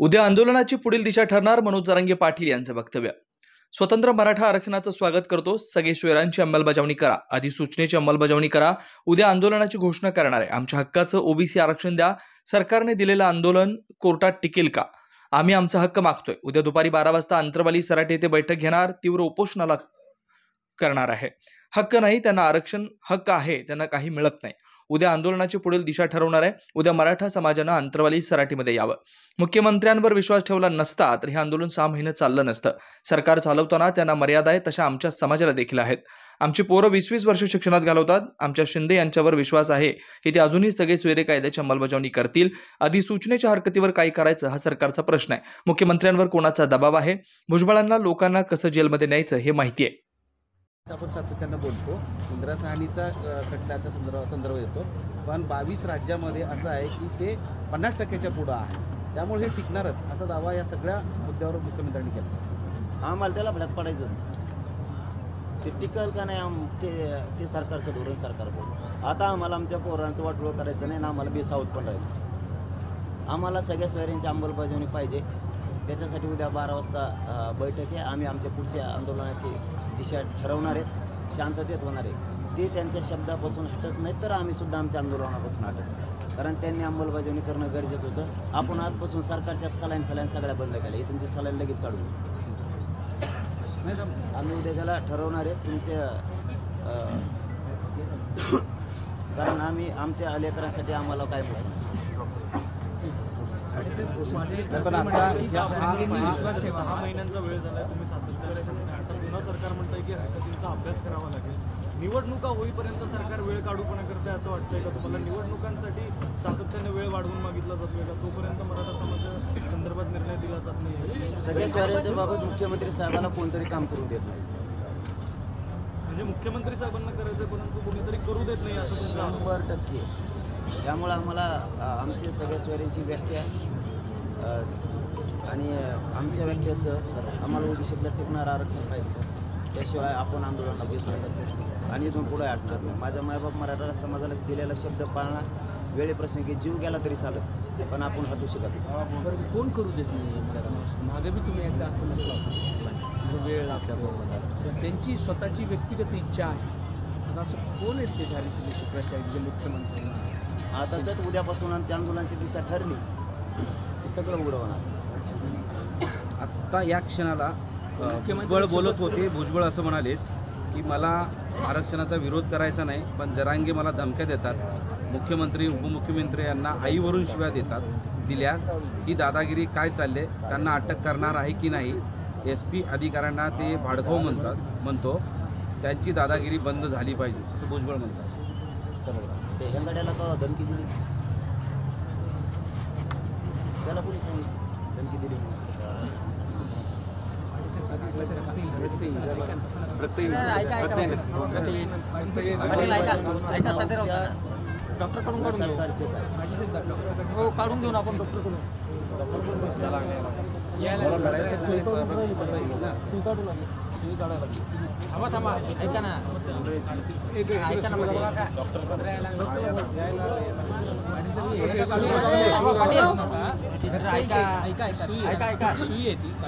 उद्या आंदोलनाची पुढील दिशा ठरणार, मनोज जरांगे पाटील यांचं वक्तव्य। स्वतंत्र मराठा आरक्षणाचं स्वागत करतो, सगळे शहरांची अंमलबजावणी करा, अधिसूचनेची अंमलबजावणी करा, उद्या आंदोलनाची घोषणा करणार आहे। आमच्या हक्काचं ओबीसी आरक्षण द्या, सरकारने दिलेलं आंदोलन कोर्टात टिकेल का? आम्ही आमचा हक्क मागतोय। उद्या दुपारी 12 वाजता अंतरवाली सराटी येथे बैठक घेणार, तीव्र उपोषणाला करणार आहे। हक्क नाही त्यांना आरक्षण, हक्क आहे त्यांना काही मिळत नाही। उद्या आंदोलनाची पुढील दिशा ठरवणार आहे। उद्या मराठा समाजानं अंतरवाली सराटीमध्ये यावं। मुख्यमंत्र्यांवर विश्वास ठेवला नसता तर हे आंदोलन 6 महिने चाललं नसतं। सरकार चालवताना त्यांना मर्यादा आहे, तशा आमच्या समाजाला देखील आहेत। आमची पोरं 20-20 वर्ष शिक्षणात घालवतात। आमच्या शिंदे यांच्यावर विश्वास आहे की ते अजूनही सगळे सोयरे कायद्याची अंमलबजावणी करतील। अधिसूचनेच्या हरकतीवर काय करायचं हा सरकारचा प्रश्न आहे। मुख्यमंत्र्यांवर कोणाचा दबाव आहे? भुजबळांना लोकांना कसं जेलमध्ये न्यायचं हे माहिती आहे। आपण सातत्यानं बोलतो, इंदिरा साहनीचा खटल्याचा संदर्भ येतो, पण 22 राज्यामध्ये असं आहे की ते 50% पुढं आहे, त्यामुळे हे टिकणारच असा दावा या सगळ्या मुद्द्यावर मुख्यमंत्र्यांनी केला। आम्हाला त्याला भल्यात पडायचं ते टिकल का नाही, ते सरकारचं धोरण सरकार बोल। आता आम्हाला आमच्या पोरांचं वाटोळं करायचं नाही ना, आम्हाला बेसावत पण राहायचं। आम्हाला सगळ्या सोयऱ्यांची अंमलबजावणी पाहिजे। त्याच्यासाठी उद्या 12 वाजता बैठक आहे। आम्ही आमच्या पुढच्या आंदोलनाची दिशा ठरवणार आहेत, शांततेत होणार आहे। ते त्यांच्या शब्दापासून हटत नाही तर आम्ही सुद्धा आमच्या आंदोलनापासून हटत नाही, कारण त्यांनी अंमलबजावणी करणं गरजेचं होतं। आपण आजपासून सरकारच्या सलाईन फलाईन सगळ्या बंद केल्या, हे तुमची सलाईन लगेच काढून आम्ही उद्या त्याला ठरवणार आहे तुमच्या, कारण आम्ही आमच्या लेकरांसाठी आम्हाला काय बोलतो। पण आता 6 महिन्यांचा वेळ झाला, तुम्ही सातत्याने आता पुन्हा सरकार म्हणतंय की हरकतींचा अभ्यास करावा लागेल। निवडणुका होईपर्यंत सरकार वेळ काढूपणा करते असं वाटतंय का तुम्हाला? निवडणुकांसाठी सातत्याने वेळ वाढवून मागितला जातोय का? तोपर्यंत मराठा समाजा संदर्भात निर्णय दिला जात नाही। सगळ्या स्वाऱ्यांच्या बाबत मुख्यमंत्री साहेबांना कोणतरी काम करू देत नाही, म्हणजे मुख्यमंत्री साहेबांना करायचं परंतु कोणीतरी करू देत नाही असं तुमचं? 100%। त्यामुळे आम्हाला आमच्या सगळ्या सोयऱ्यांची व्याख्या आणि आमच्या व्याख्यासह आम्हाला ओबीसीला टिकणारं आरक्षण पाहिजे, त्याशिवाय आपण आंदोलनाला बसणार आणि इथून पुढे हटणार नाही। माझा मायबाप मराठा समाजाला दिलेला शब्द पाळणार, वेळेप्रसंगी जीव गेला तरी चालत, पण आपण हटू शकत नाही। कोण करू देत नाही? मागे बी तुम्ही एकदा असं म्हटलं, वेळ लागतो, त्यांची स्वतःची व्यक्तिगत इच्छा आहे। आता असं कोण आहेत ते झाले शुक्राचार्य जे मुख्यमंत्री? आता जर उद्यापासून आमच्या आंदोलनाची दिशा ठरली हे सगळं उघडं होणार। आत्ता या क्षणाला भुजबळ बोलत होते, भुजबळ असं म्हणाले की मला आरक्षणाचा विरोध करायचा नाही, पण जरांगे मला धमक्या देतात, मुख्यमंत्री उपमुख्यमंत्री यांना आईवरून शिव्या दिल्या, ही दादागिरी काय चालले, त्यांना अटक करणार आहे की नाही? SP अधिकाऱ्यांना ते भाडखाऊ म्हणतो, त्यांची दादागिरी बंद झाली पाहिजे असं भुजबळ म्हणतात। ते हेंगाड्याला का धमकी दिली? त्याला कोणी सांगितलं धमकी दिली? डॉक्टरकडून काढून घेऊन आपण डॉक्टरकडून थांबा ऐका ना, ऐका ना,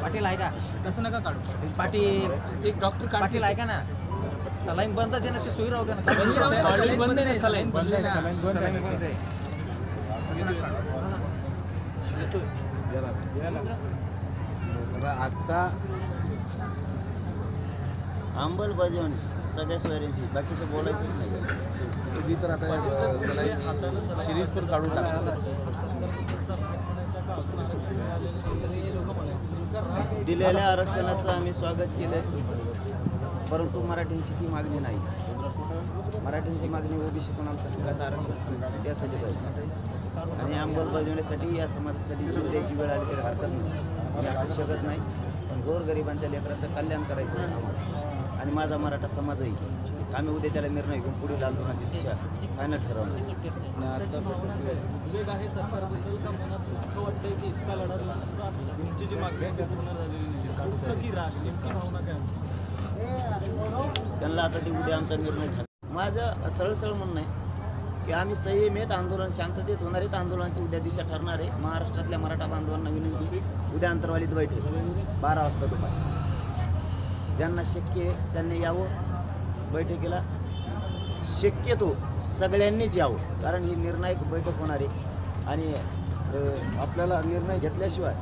पाटील ऐका, तसं नका काढू पाटील, एक डॉक्टर पाटील ऐका ना, सलाईन बंद आहे ना, ते सुई राहू द्या ना, ऑलरेडी बंद आहे, सलाईन बंद आहे। आता अंमलबजावणी सगळ्या सोयऱ्यांची, बाकीचं बोलायचंच नाही। मी तर आता सिरीज पण काढून टाकतो। दिलेल्या आरक्षणाचं आम्ही स्वागत केलं, परंतु मराठ्यांची ती मागणी नाही। मराठ्यांची मागणी ओबीसी पण आमचं हक्काचं आरक्षण त्यासाठी पाहिजे, आणि अंमलबजावणीसाठी या समाजासाठी जीव द्यायची वेळ आली तरी हरकत नाही, मी हटू शकत नाही। पण गोरगरिबांच्या लेकराचं कल्याण करायचं आहे आम्हाला, आणि माझा मराठा समाजही, आम्ही उद्या त्याला निर्णय घेऊन पुढील आंदोलनाची दिशा फायनल ठरवणार। विवेक आहे सरकारबद्दल का मनात दुःख वाटतंय की इतका लढा सुद्धा तुमची जी मागणी आहे ती पूर्ण झालेली नाही? दुःख की राग, नेमकी भावना काय? त्यांना आता ते उद्या आमचा निर्णय ठरवा। माझं सरळ म्हणणं आहे की आम्ही संयमित आंदोलन, शांततेत होणारेच आंदोलनाची उद्या दिशा ठरणार आहे. महाराष्ट्रातल्या मराठा बांधवांना विनंती, उद्या अंतरवालीत बैठक 12 वाजता दुपारी. ज्यांना शक्य आहे त्यांनी यावं बैठकीला. शक्यतो सगळ्यांनीच यावं, कारण ही निर्णायक बैठक होणार आहे आणि आपल्याला निर्णय घेतल्याशिवाय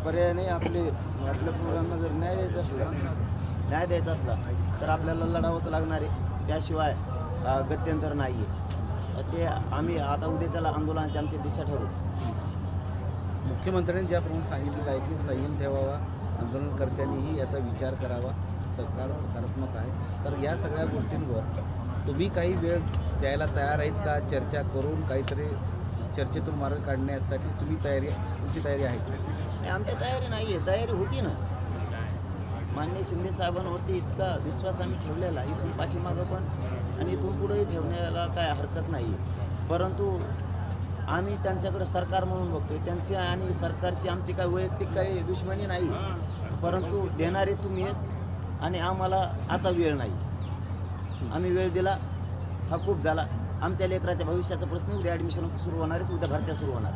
पर्याय नाही. आपल्या मुलांना जर न्याय द्यायचा असला तर आपल्याला लढावंच लागणार आहे, त्याशिवाय गत्यंतर नाही आहे. ते आम्ही आता उद्याच्याला आंदोलनाची आमची दिशा ठरवू. मुख्यमंत्र्यांनी ज्याप्रमाणे सांगितलेलं आहे की संयम ठेवावा, आंदोलनकर्त्यांनीही याचा विचार करावा, सरकार सकारात्मक आहे. तर या सगळ्या गोष्टींवर तुम्ही काही वेळ द्यायला तयार आहेत का? चर्चा करून काहीतरी चर्चेतून मार्ग काढण्यासाठी तुमची तयारी आहे का? नाही, आमची तयारी नाही आहे. तयारी होती ना. माननीय शिंदे साहेबांवरती इतका विश्वास आम्ही ठेवलेला, इथून पाठीमागं पण आणि इथून पुढेही ठेवण्याला काय हरकत नाही आहे. परंतु आम्ही त्यांच्याकडे सरकार म्हणून बघतोय. त्यांची आणि सरकारची आमची काय वैयक्तिक काही दुश्मनी नाही, परंतु देणारे तुम्ही आहेत आणि आम्हाला आता वेळ नाही. आम्ही वेळ दिला हा खूप झाला. आमच्या लेकराच्या भविष्याचा प्रश्न, उद्या ॲडमिशन सुरू होणार आहेत, उद्या भरत्या सुरू होणार.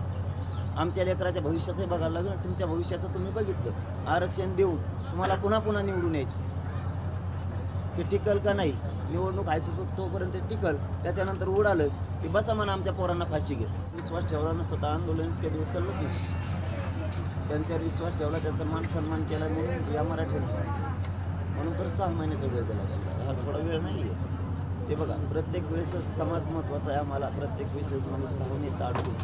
आमच्या लेकराच्या भविष्याचंही बघायला लागेल. तुमच्या भविष्याचं तुम्ही बघितलं. आरक्षण देऊन तुम्हाला पुन्हा पुन्हा निवडून यायचं, ते टिकल का नाही? निवडणूक आहे तोपर्यंत टिकल, त्याच्यानंतर उडालं की बसा म्हणा आमच्या पोरांना फाशी घे. विश्वास ठेवला नसता आंदोलन इतके दिवस चाललं नाही. त्यांच्यावर विश्वास ठेवला, त्यांचा मान सन्मान केला म्हणून या मराठ्यांचा, म्हणून तर 6 महिन्याचा वेळ दिला त्यांना. हा थोडा वेळ नाही आहे. हे बघा, प्रत्येक वेळेस समाज महत्त्वाचा आहे आम्हाला. प्रत्येक वेळेस माणूस धावून अडकून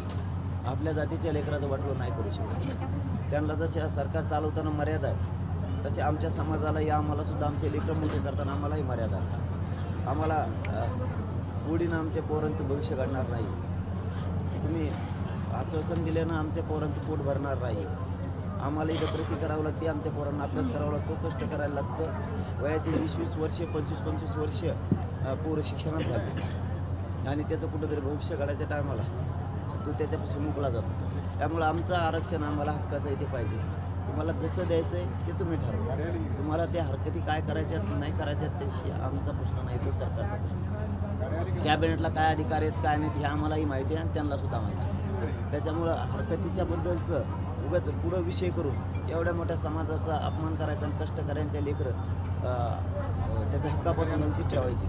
आपल्या जातीच्या लेकराचं वाटलं नाही करू शकत. त्यांना जसे सरकार चालवताना मर्यादा आहे, तसे आमच्या समाजाला या आम्हाला सुद्धा आमचे लेकरं मोठे करताना आम्हालाही मर्यादा आहे. आम्हाला पुढीनं आमच्या पोरांचं भविष्य घडणार नाही. तुम्ही आश्वासन दिल्यानं आमच्या पोरांचं पोट भरणार नाही. आम्हाला इथं प्रति करावं लागते, आमच्या पोरांना अभ्यास करावा लागतो, कष्ट करायला लागतं. वयाचे 20-20 वर्ष, 25-25 वर्ष पोरं शिक्षणात घालते आणि त्याचं कुठंतरी भविष्य घडायच्या टायमाला तो त्याच्यापासून मुकला जातो. त्यामुळं आमचं आरक्षण आम्हाला हक्काचं इथे पाहिजे. तुम्हाला जसं द्यायचं आहे ते तुम्ही ठरवा. तुम्हाला त्या हरकती काय करायच्यात नाही करायच्यात त्याशी आमचा प्रश्न नाही, तो सरकारचा प्रश्न. कॅबिनेटला काय अधिकार आहेत काय नाहीत हे आम्हालाही माहिती आहे आणि त्यांनासुद्धा माहिती आहे. त्याच्यामुळं हरकतीच्या बद्दलचं उगाच पुढं विषय करून एवढ्या मोठ्या समाजाचा अपमान करायचा आणि कष्टकऱ्यांच्या लेकरं त्याच्या हक्कापासून वंचित ठेवायची,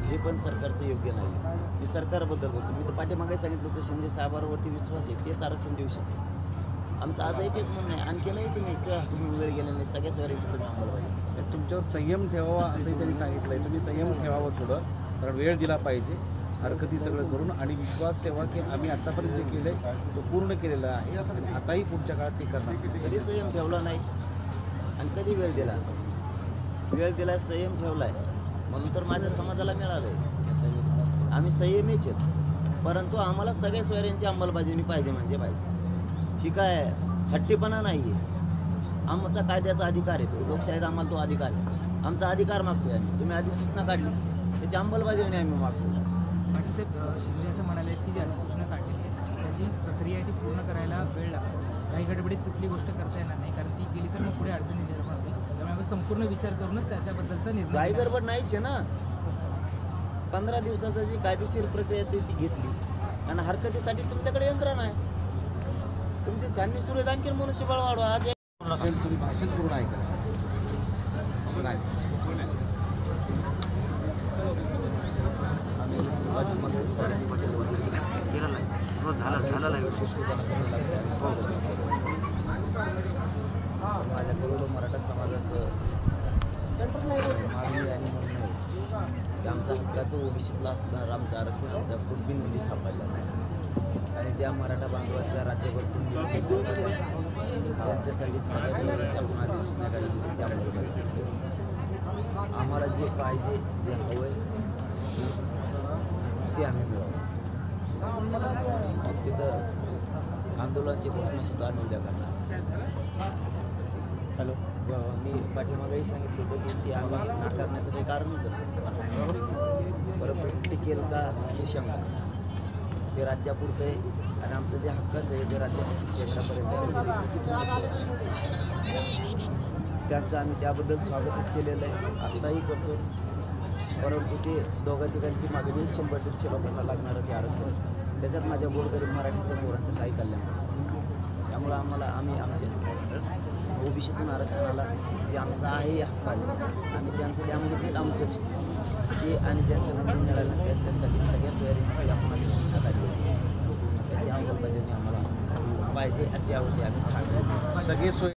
हे पण सरकारचं योग्य नाही. मी सरकारबद्दल बोलतो. मी तर पाठीमागे सांगितलं होतं शिंदे साहेबांवरती विश्वास आहे, तेच आरक्षण देऊ शकते. आमचं आजही तेच म्हणणं आहे. आणखीनही तुम्ही वेळ गेले नाही, सगळ्या स्वारीची तुम्ही आम्हाला पाहिजे. तुमच्यावर संयम ठेवावा असंही त्यांनी सांगितलं आहे. तुम्ही संयम ठेवावं थोडं, कारण वेळ दिला पाहिजे हरकती सगळं करून, आणि विश्वास ठेवा की आम्ही आत्तापर्यंत जे केलं आहे तो पूर्ण केलेला आहे आणि आताही पुढच्या काळात ते करणार. कधी संयम ठेवला नाही आणि कधी वेळ दिला. वेळ दिला, संयम ठेवला आहे म्हणून तर माझ्या समाजाला मिळालं आहे. आम्ही संयमीच आहेत, परंतु आम्हाला सगळ्या सोयऱ्यांची अंमलबजावणी पाहिजे म्हणजे पाहिजे. ही काय हट्टीपणा नाही आहे. आमचा कायद्याचा अधिकार आहे, तो लोकशाहीत आम्हाला तो अधिकार आहे. आमचा अधिकार मागतोय आम्ही. तुम्ही अधिसूचना काढली त्याची अंमलबजावणी आम्ही मागतो. शिंदे असं म्हणाले की जी अधिसूचना काढली त्याची प्रक्रिया ती पूर्ण करायला वेळ लागतो. काही गडबडीत कुठली गोष्ट करता येणार नाही, कारण ती केली तर मग पुढे अडचणी निर्माण होईल. त्यामुळे आम्ही संपूर्ण विचार करूनच त्याच्याबद्दलचा निर्णय. काही गडबड नाहीच आहे ना. 15 दिवसाचा जी कायदेशीर प्रक्रिया ती घेतली आणि हरकतीसाठी तुमच्याकडे यंत्रणा आहे. तुमची छाननी सुरू आहे, आणखी मनुष्यबळ वाढवा. आज तुम्ही भाषण पूर्ण ऐका. माझ्या करोडो मराठा समाजाचं मागणी आणि म्हणणं आहे की आमच्या हक्काचं ओबीसीतलं असणारं आमचं आरक्षण आमच्या कुटुंबी नोंदी सापडल्या नाही आणि ज्या मराठा बांधवांच्या राज्यभर कुटुंबी सापडल्या त्यांच्यासाठी सगळ्या सोयीची आपण अधिसूचना काढली, त्याची अंमलबजावणी. आम्हाला जे पाहिजे, जे हवं आहे ते आम्ही मिळवू. मग तिथं आंदोलनाची घोषणासुद्धा आम्ही उद्या करणार. हॅलो, मी पाठीमागेही सांगितलं होतं की ती आम्ही नाकारण्याचं काही कारणच नाही. परंतु टिकेल का ही शंका. ते राज्यापुरतं आहे आणि आमचं जे हक्काचं आहे ते राज्यापासून केंद्रापर्यंत त्यांचं आम्ही त्याबद्दल स्वागतच केलेलं आहे, आत्ताही करतो. परंतु ते दोघा तिघांची मागणी 100-150 लोकांना लागणारं ते आरक्षण, त्याच्यात माझ्या गोरगरीब मराठीच्या पोरांचं काही कल्याण नाही. त्यामुळं आम्ही आमचे ओबीसीतून आरक्षणाला जे आमचं आहे हक्काचं, आम्ही त्यांचं द्या म्हणत नाहीत, आमचंच ते, आणि ज्यांच्या नोंदणी मिळाल्या त्यांच्यासाठी सगळ्या सोयरींची आपण घोषणा काढली आहे. त्याची अंमलबजावणी आम्हाला पाहिजे आणि त्यावरती आम्ही ठाणे सगळे सोय